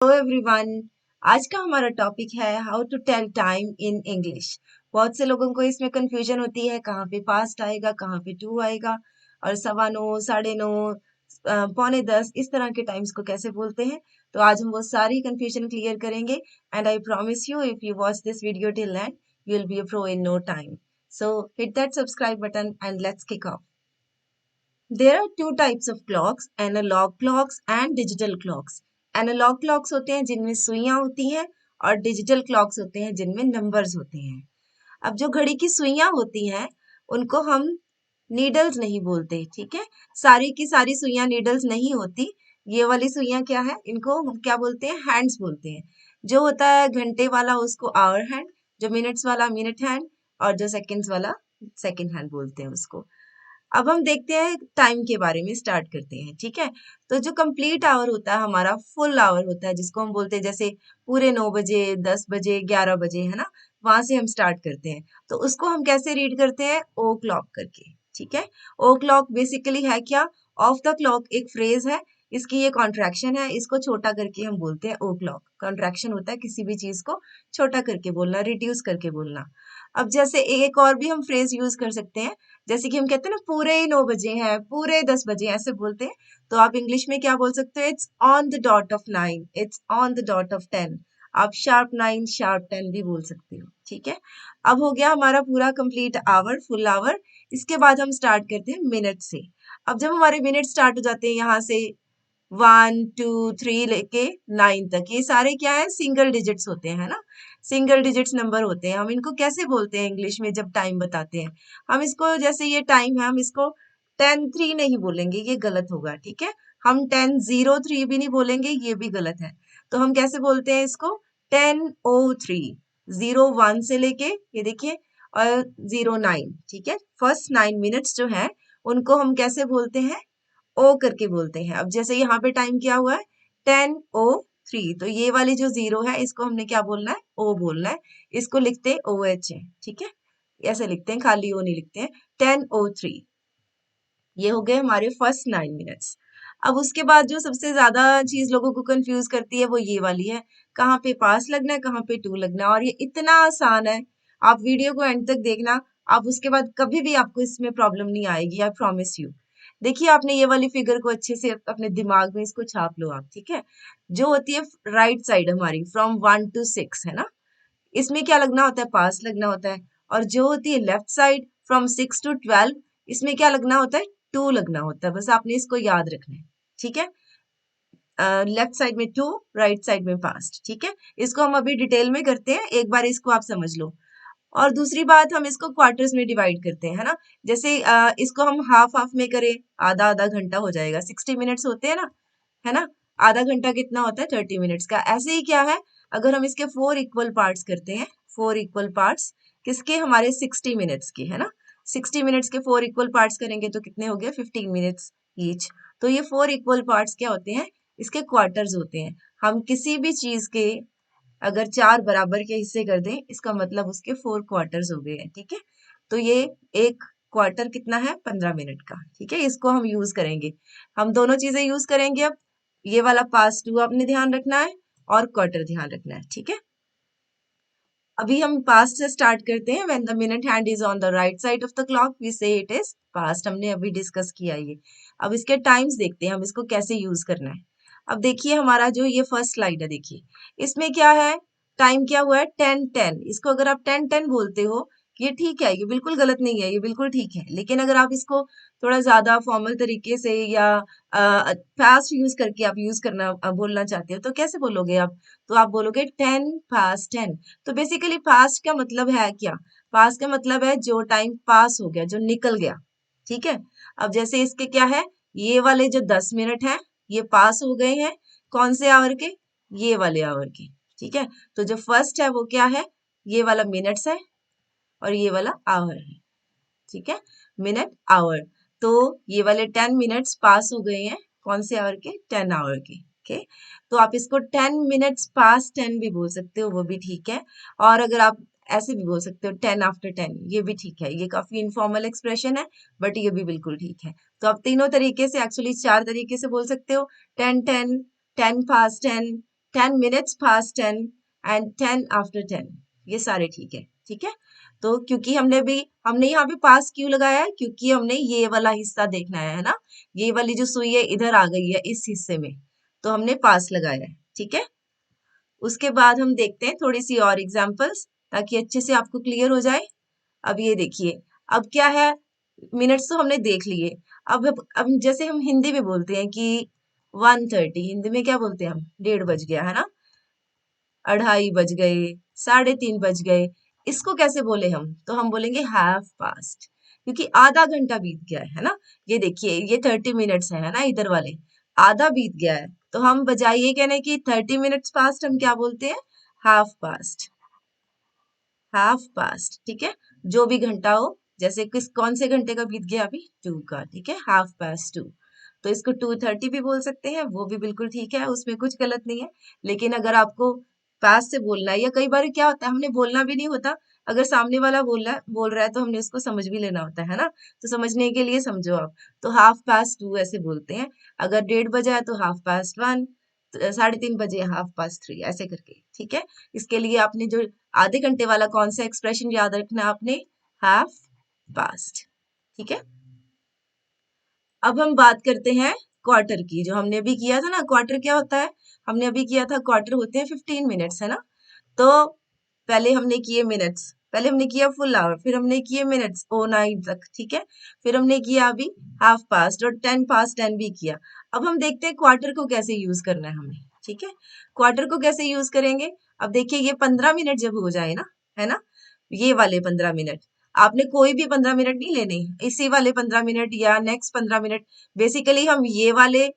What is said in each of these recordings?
Hello everyone. आज का हमारा टॉपिक है how to tell time in English. बहुत से लोगों को इसमें कंफ्यूजन होती है, कहाँ पे पास्ट आएगा, कहाँ पे टू आएगा, और 9:15, 9:30, 9:45 इस तरह के टाइम्स को कैसे बोलते हैं। तो आज हम वो सारी कंफ्यूजन क्लियर करेंगे and I promise you if you watch this video till end you will be a pro in no time. So hit that subscribe button and let's kick off. There are two types of clocks, analog clocks and digital clocks. Analog clocks होते हैं जिनमें सुइयां होती हैं और digital clocks होते हैं जिनमें numbers होते हैं। अब जो घड़ी की सुइयां होती हैं उनको हम नीडल्स नहीं बोलते, ठीक है। सारी की सारी सुइयां नीडल्स नहीं होती। ये वाली सुइयां क्या है, इनको हम क्या बोलते हैं, हैंड्स बोलते हैं। जो होता है घंटे वाला उसको आवर हैंड, जो मिनट्स वाला मिनट हैंड, और जो सेकंड्स वाला सेकंड हैंड बोलते हैं उसको। अब हम देखते हैं टाइम के बारे में, स्टार्ट करते हैं, ठीक है। तो जो कंप्लीट आवर होता है हमारा, फुल आवर होता है जिसको हम बोलते हैं, जैसे पूरे 9 बजे, 10 बजे, 11 बजे, है ना, वहां से हम स्टार्ट करते हैं। तो उसको हम कैसे रीड करते हैं, ओ क्लॉक करके, ठीक है। ओ क्लॉक बेसिकली है क्या, ऑफ द क्लॉक एक फ्रेज है, इसकी ये कॉन्ट्रैक्शन है, इसको छोटा करके हम बोलते हैं ओ क्लॉक। कॉन्ट्रैक्शन होता है किसी भी चीज को छोटा करके बोलना, रिड्यूस करके बोलना। अब जैसे एक और भी हम फ्रेज यूज कर सकते हैं, जैसे कि हम कहते हैं ना पूरे 9 बजे हैं, पूरे 10 बजे, ऐसे बोलते हैं। तो आप इंग्लिश में क्या बोल सकते हो, it's on the dot of 9, it's on the dot of 10। आप शार्प 9 शार्प 10 भी बोल सकते हो, ठीक है। अब हो गया हमारा पूरा कंप्लीट आवर, फुल आवर। इसके बाद हम स्टार्ट करते हैं मिनट से। अब जब हमारे मिनट स्टार्ट हो जाते हैं यहाँ से 1 2 3 लेके 9 तक, ये सारे क्या है, सिंगल डिजिट्स होते हैं, है ना। सिंगल डिजिट्स नंबर होते हैं। हम इनको कैसे बोलते हैं इंग्लिश में जब टाइम बताते हैं, हम इसको, जैसे ये टाइम है, हम इसको 10:03 नहीं बोलेंगे, ये गलत होगा, ठीक है। हम 10:03 भी नहीं बोलेंगे, ये भी गलत है। तो हम कैसे बोलते हैं इसको, 10:03, 01 से लेके ये देखिए और 09, ठीक है। फर्स्ट 9 मिनट्स जो है उनको हम कैसे बोलते हैं, ओ करके बोलते हैं। अब जैसे यहाँ पे टाइम क्या हुआ है, 10:03, तो ये वाली जो जीरो है इसको हमने क्या बोलना है, ओ बोलना है। इसको लिखते हैं OH है, ठीक है, ऐसे लिखते हैं, खाली ओ नहीं लिखते हैं। 10:03, ये हो गए हमारे फर्स्ट 9 मिनट्स। अब उसके बाद जो सबसे ज्यादा चीज लोगों को कंफ्यूज करती है वो ये वाली है, कहाँ पे पास लगना है, कहाँ पे टू लगना है। और ये इतना आसान है, आप वीडियो को एंड तक देखना, आप उसके बाद कभी भी आपको इसमें प्रॉब्लम नहीं आएगी, आई प्रॉमिस यू। देखिए आपने ये वाली फिगर को अच्छे से अपने दिमाग में इसको छाप लो आप, ठीक है। जो होती है राइट साइड हमारी, फ्रॉम 1 to 6, है ना, इसमें क्या लगना होता है, पास लगना होता है। और जो होती है लेफ्ट साइड, फ्रॉम 6 to 12, इसमें क्या लगना होता है, टू लगना होता है। बस आपने इसको याद रखना है, ठीक है। लेफ्ट साइड में टू, राइट साइड में पास्ट, ठीक है। इसको हम अभी डिटेल में करते हैं, एक बार इसको आप समझ लो। और दूसरी बात, हम इसको क्वार्टर्स में डिवाइड करते हैं, है ना। जैसे इसको हम हाफ हाफ में करें, आधा आधा घंटा हो जाएगा, 60 मिनट्स होते हैं ना, है ना। आधा घंटा कितना होता है, 30 मिनट्स का। ऐसे ही क्या है, अगर हम इसके 4 इक्वल पार्ट्स करते हैं, 4 इक्वल पार्ट्स किसके, हमारे 60 मिनट्स के, है ना। 60 मिनट्स के 4 इक्वल पार्ट्स करेंगे तो कितने हो गए, 15 मिनट्स ईच। तो ये 4 इक्वल पार्ट्स क्या होते हैं, इसके क्वार्टर्स होते हैं। हम किसी भी चीज के अगर 4 बराबर के हिस्से कर दें, इसका मतलब उसके 4 क्वार्टर्स हो गए हैं, ठीक है। तो ये एक क्वार्टर कितना है, 15 मिनट का, ठीक है। इसको हम यूज करेंगे, हम दोनों चीजें यूज करेंगे। अब ये वाला पास टू आपने ध्यान रखना है और क्वार्टर ध्यान रखना है, ठीक है। अभी हम पास्ट से स्टार्ट करते हैं। When the minute hand is on the right side of the clock we say it is past. हमने अभी डिस्कस किया ये। अब इसके टाइम्स देखते हैं हम इसको कैसे यूज करना है। अब देखिए हमारा जो ये फर्स्ट स्लाइड है, देखिए इसमें क्या है, टाइम क्या हुआ है, 10:10। इसको अगर आप 10:10 बोलते हो, ये ठीक है, ये बिल्कुल गलत नहीं है, ये बिल्कुल ठीक है। लेकिन अगर आप इसको थोड़ा ज्यादा फॉर्मल तरीके से या फास्ट यूज करके आप यूज करना बोलना चाहते हो, तो कैसे बोलोगे आप, तो आप बोलोगे 10:10। तो बेसिकली पास्ट का मतलब है क्या, पास्ट का मतलब है जो टाइम पास हो गया, जो निकल गया, ठीक है। अब जैसे इसके क्या है, ये वाले जो 10 मिनट है ये पास हो गए हैं, कौन से आवर के, ये वाले आवर के, ठीक है। तो जो फर्स्ट है वो क्या है, ये वाला मिनट्स है और ये वाला आवर है, ठीक है, मिनट आवर। तो ये वाले 10 मिनट्स पास हो गए हैं, कौन से आवर के, 10 आवर के, ओके। तो आप इसको 10 मिनट्स पास 10 भी बोल सकते हो, वो भी ठीक है। और अगर आप ऐसे भी बोल सकते हो 10 आफ्टर 10, ये भी ठीक है। ये काफी इनफॉर्मल एक्सप्रेशन है बट ये भी बिल्कुल ठीक है। तो आप तीनों तरीके से, एक्चुअली 4 तरीके से बोल सकते हो, 10:10, 10 पास 10, 10 minutes past 10 एंड 10 after 10, ये सारे ठीक है, ठीक है। तो क्योंकि हमने यहाँ पे पास क्यों लगाया है, क्योंकि हमने ये वाला हिस्सा देखना है ना, ये वाली जो सुई है इधर आ गई है इस हिस्से में, तो हमने पास लगाया है, ठीक है। उसके बाद हम देखते हैं थोड़ी सी और एग्जांपल्स, ताकि अच्छे से आपको क्लियर हो जाए। अब ये देखिए, अब क्या है, मिनट्स तो हमने देख लिए। अब जैसे हम हिंदी में बोलते हैं कि 1:30, हिंदी में क्या बोलते हैं हम, 1:30 बज गया है ना, 2:30 बज गए, 3:30 बज गए। इसको कैसे बोले हम, तो हम बोलेंगे हाफ पास्ट, क्योंकि आधा घंटा बीत गया है ना। ये देखिए, ये 30 मिनट्स है ना, इधर वाले आधा बीत गया है, तो हम बजाय ये कहने की 30 मिनट्स पास्ट, हम क्या बोलते हैं, हाफ पास्ट। हाफ पास्ट, ठीक है। जो भी घंटा हो, जैसे कौन से घंटे का बीत गया अभी, 2 का, ठीक है, हाफ पास्ट 2। तो इसको 2:30 भी बोल सकते हैं, वो भी बिल्कुल ठीक है, उसमें कुछ गलत नहीं है। लेकिन अगर आपको पास से बोलना है, या कई बार क्या होता है, हमने बोलना भी नहीं होता, अगर सामने वाला बोल रहा है तो हमने उसको समझ भी लेना होता है ना, तो समझने के लिए समझो आप, तो हाफ पास्ट 2 ऐसे बोलते हैं। अगर 1:30 बजा है तो हाफ पास्ट 1, 3:30 बजे हाफ पास्ट 3, ऐसे करके, ठीक है। इसके लिए आपने जो आधे घंटे वाला कौन सा एक्सप्रेशन याद रखना है आपने, हाफ पास्ट, ठीक है। अब हम बात करते हैं क्वार्टर की, जो हमने अभी किया था ना, क्वार्टर क्या होता है, हमने अभी किया था क्वार्टर होते हैं 15 मिनट्स, है ना। तो पहले हमने किए मिनट्स, पहले हमने किया फुल आवर, फिर हमने किए मिनट्स ओ 9 तक, ठीक है। फिर हमने किया अभी हाफ पास्ट और 10 past 10 भी किया। अब हम देखते हैं क्वार्टर को कैसे यूज करना है हमें, ठीक है। क्वार्टर को कैसे यूज करेंगे, अब देखिए ये 15 मिनट जब हो जाए ना, है ना, ये वाले 15 मिनट, आपने कोई भी 15 मिनट नहीं लेने, इसी वाले 15 मिनट या नेक्स्ट 15 मिनट, बेसिकली हम ये वाले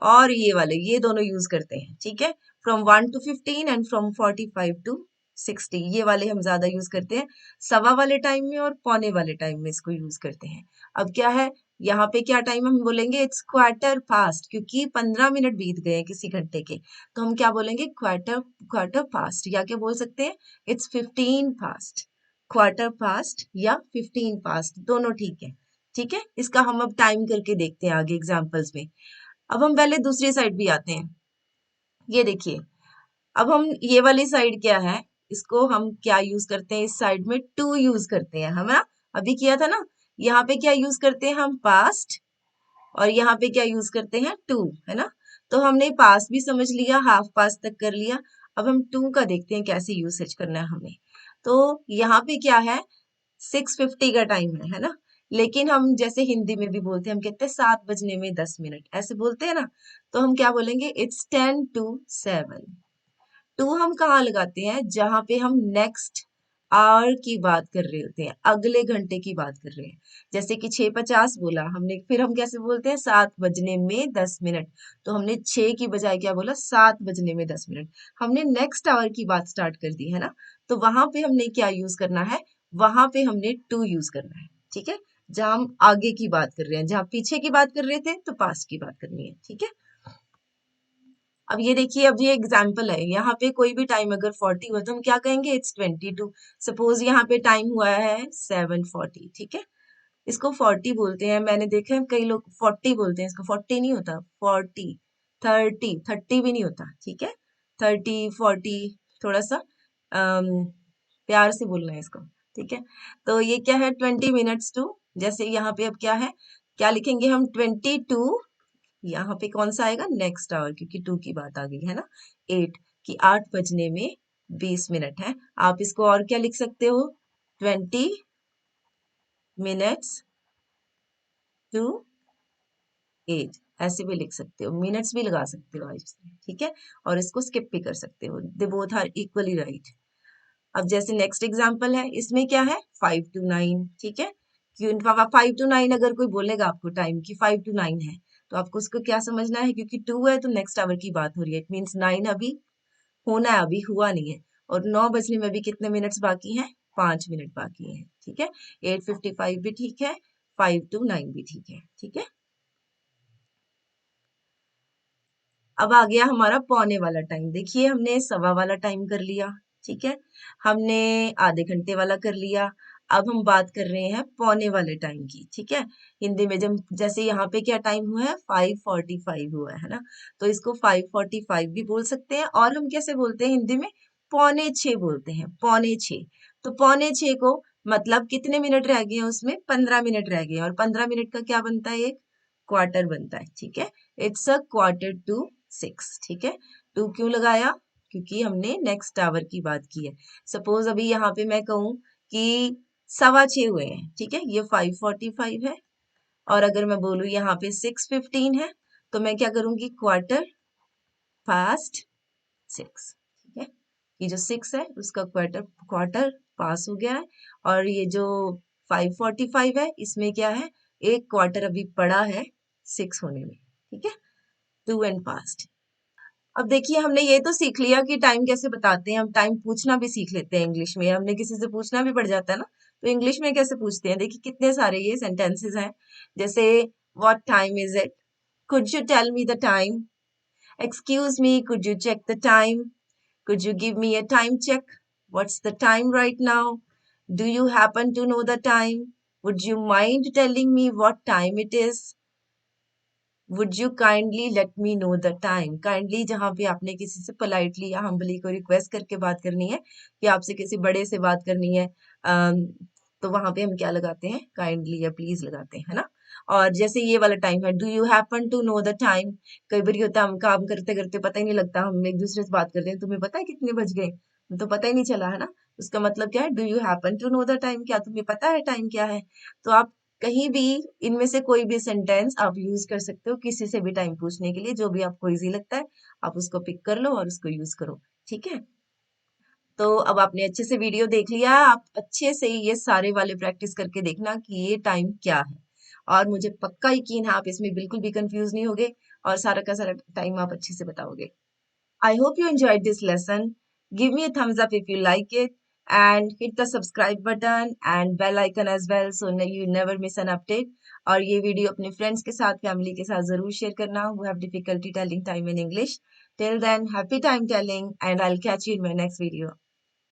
और ये वाले, ये दोनों यूज करते हैं, ठीक है। From 1 to 15 and from 45 to 60, ये वाले हम ज्यादा यूज करते हैं, सवा वाले टाइम में और पौने वाले टाइम में इसको यूज करते हैं। अब क्या है, यहाँ पे क्या टाइम हम बोलेंगे, इट्स क्वार्टर पास्ट, क्योंकि 15 मिनट बीत गए हैं किसी घंटे के, तो हम क्या बोलेंगे, क्वार्टर क्वार्टर पास्ट, या क्या बोल सकते हैं, इट्स 15 पास्ट। क्वार्टर पास्ट या 15 पास्ट, दोनों ठीक है, ठीक है। इसका हम अब टाइम करके देखते हैं आगे एग्जाम्पल्स में। अब हम पहले दूसरी साइड भी आते हैं, ये देखिए, अब हम ये वाली साइड क्या है, इसको हम क्या यूज करते हैं, इस साइड में टू यूज करते हैं, हम ना अभी किया था ना, यहाँ पे क्या यूज करते हैं हम, पास्ट, और यहाँ पे क्या यूज करते हैं, टू, है ना। तो हमने पास्ट भी समझ लिया, हाफ पास्ट तक कर लिया। अब हम टू का देखते हैं कैसे यूसेज करना है हमें। तो यहाँ पे क्या है, 6:50 का टाइम है ना। लेकिन हम जैसे हिंदी में भी बोलते हैं, हम कहते हैं 7 बजने में 10 मिनट, ऐसे बोलते हैं ना। तो हम क्या बोलेंगे, इट्स 10 to 7। टू हम कहाँ लगाते हैं, जहां पे हम नेक्स्ट आवर की बात कर रहे होते हैं, अगले घंटे की बात कर रहे हैं। जैसे कि 6:50 बोला हमने, फिर हम कैसे बोलते हैं, 7 बजने में 10 मिनट, तो हमने 6 की बजाय क्या बोला, 7 बजने में 10 मिनट, हमने नेक्स्ट आवर की बात स्टार्ट कर दी है ना। तो वहां पे हमने क्या यूज करना है, वहां पे हमने टू यूज करना है, ठीक है। जहां हम आगे की बात कर रहे हैं, जहां पीछे की बात कर रहे थे तो पास्ट की बात करनी है, ठीक है। अब ये देखिए, अब ये एग्जाम्पल है, यहाँ पे कोई भी टाइम अगर 40 हुआ तो हम क्या कहेंगे, इट्स 22। सपोज यहाँ पे टाइम हुआ है 7:40, ठीक है। इसको 40 बोलते हैं, मैंने देखा है कई लोग 40 बोलते हैं, इसको 40 नहीं होता, 40, 30 भी नहीं होता, ठीक है। 30, 40, थोड़ा सा प्यार से बोलना है इसको, ठीक है। तो ये क्या है, 20 मिनट्स टू, जैसे यहाँ पे अब क्या है, क्या लिखेंगे हम, 22, यहाँ पे कौन सा आएगा, नेक्स्ट आवर, क्योंकि टू की बात आ गई है ना। 8, कि 8 बजने में 20 मिनट है। आप इसको और क्या लिख सकते हो, 20 minutes to 8, ऐसे भी लिख सकते हो, मिनट्स भी लगा सकते हो आप इसमें, ठीक है। और इसको स्किप भी कर सकते हो, they both are equally right. अब जैसे नेक्स्ट एग्जाम्पल है, इसमें क्या है, 5 to 9, ठीक है। क्यों 5 to 9, अगर कोई बोलेगा आपको टाइम की 5 to 9 है, तो आपको उसको क्या समझना है, क्योंकि टू है तो नेक्स्ट आवर की बात हो रही है, इट मीन्स 9 अभी होना है, अभी हुआ नहीं है। और 9 बजने में भी कितने मिनट्स बाकी हैं, 5 मिनट बाकी हैं, ठीक है। 8:55 भी ठीक है, 5 to 9 भी ठीक है, ठीक है। अब आ गया हमारा पौने वाला टाइम, देखिए हमने सवा वाला टाइम कर लिया, ठीक है। हमने आधे घंटे वाला कर लिया। अब हम बात कर रहे हैं पौने वाले टाइम की, ठीक है। हिंदी में जब जैसे यहाँ पे क्या टाइम हुआ है, 5:45 हुआ है ना, तो इसको 5:45 भी बोल सकते हैं, और हम कैसे बोलते हैं हिंदी में, पौने छः बोलते हैं, पौने छः। तो पौने छः को मतलब कितने मिनट रह गए हैं उसमें, 15 मिनट रह गए हैं, और 15 मिनट का क्या बनता है, एक क्वार्टर बनता है, ठीक है। इट्स अ 5:45, ठीक है। टू क्यों लगाया, क्योंकि हमने नेक्स्ट आवर की बात की है। सपोज अभी यहाँ पे मैं कहूँ कि 6:15 हुए हैं, ठीक है, ये 5:45 है, और अगर मैं बोलूँ यहाँ पे 6:15 है, तो मैं क्या करूंगी, क्वार्टर पास्ट 6, ठीक है। ये जो 6 है उसका क्वार्टर क्वार्टर पास हो गया है, और ये जो 5:45 है इसमें क्या है, एक क्वार्टर अभी पड़ा है 6 होने में, ठीक है। To and past. अब देखिए हमने ये तो सीख लिया कि टाइम कैसे बताते हैं, हम टाइम पूछना भी सीख लेते हैं इंग्लिश में, हमने किसी से पूछना भी पड़ जाता है ना, तो इंग्लिश में कैसे पूछते हैं, देखिए कितने सारे ये सेंटेंसेस हैं। जैसे what time is it, could you tell me the time, excuse me could you check the time, could you give me a time check, what's the time right now, do you happen to know the time, would you mind telling me what time it is, would you kindly let me know the time. Kindly जहाँ पे आपने किसी से politely या humbly को request करके बात करनी है, कि आपसे किसी बड़े से बात करनी है, तो वहां पे हम क्या लगाते हैं, काइंडली या प्लीज लगाते हैं, है ना। और जैसे ये वाला टाइम है, do you happen to know the time, कई बार ये होता है हम काम करते करते पता ही नहीं लगता, हम एक दूसरे से बात करते हैं, तुम्हें पता है कितने बज गए, तो पता ही नहीं चला, है ना। उसका मतलब क्या है, do you happen to know the time, क्या तुम्हें पता है टाइम क्या है। तो आप कहीं भी इनमें से कोई भी सेंटेंस आप यूज कर सकते हो किसी से भी टाइम पूछने के लिए, जो भी आपको इजी लगता है आप उसको पिक कर लो और उसको यूज करो, ठीक है। तो अब आपने अच्छे से वीडियो देख लिया, आप अच्छे से ये सारे वाले प्रैक्टिस करके देखना कि ये टाइम क्या है, और मुझे पक्का यकीन है आप इसमें बिल्कुल भी कंफ्यूज नहीं होगे, और सारा का सारा टाइम आप अच्छे से बताओगे। I hope you enjoyed this lesson. Give me a thumbs up if you like it, and hit the subscribe button and bell icon as well so you never miss an update. और ये video अपने friends के साथ, family के साथ जरूर share करना who have difficulty telling time in English. Till then, happy time telling, and I'll catch you in my next video.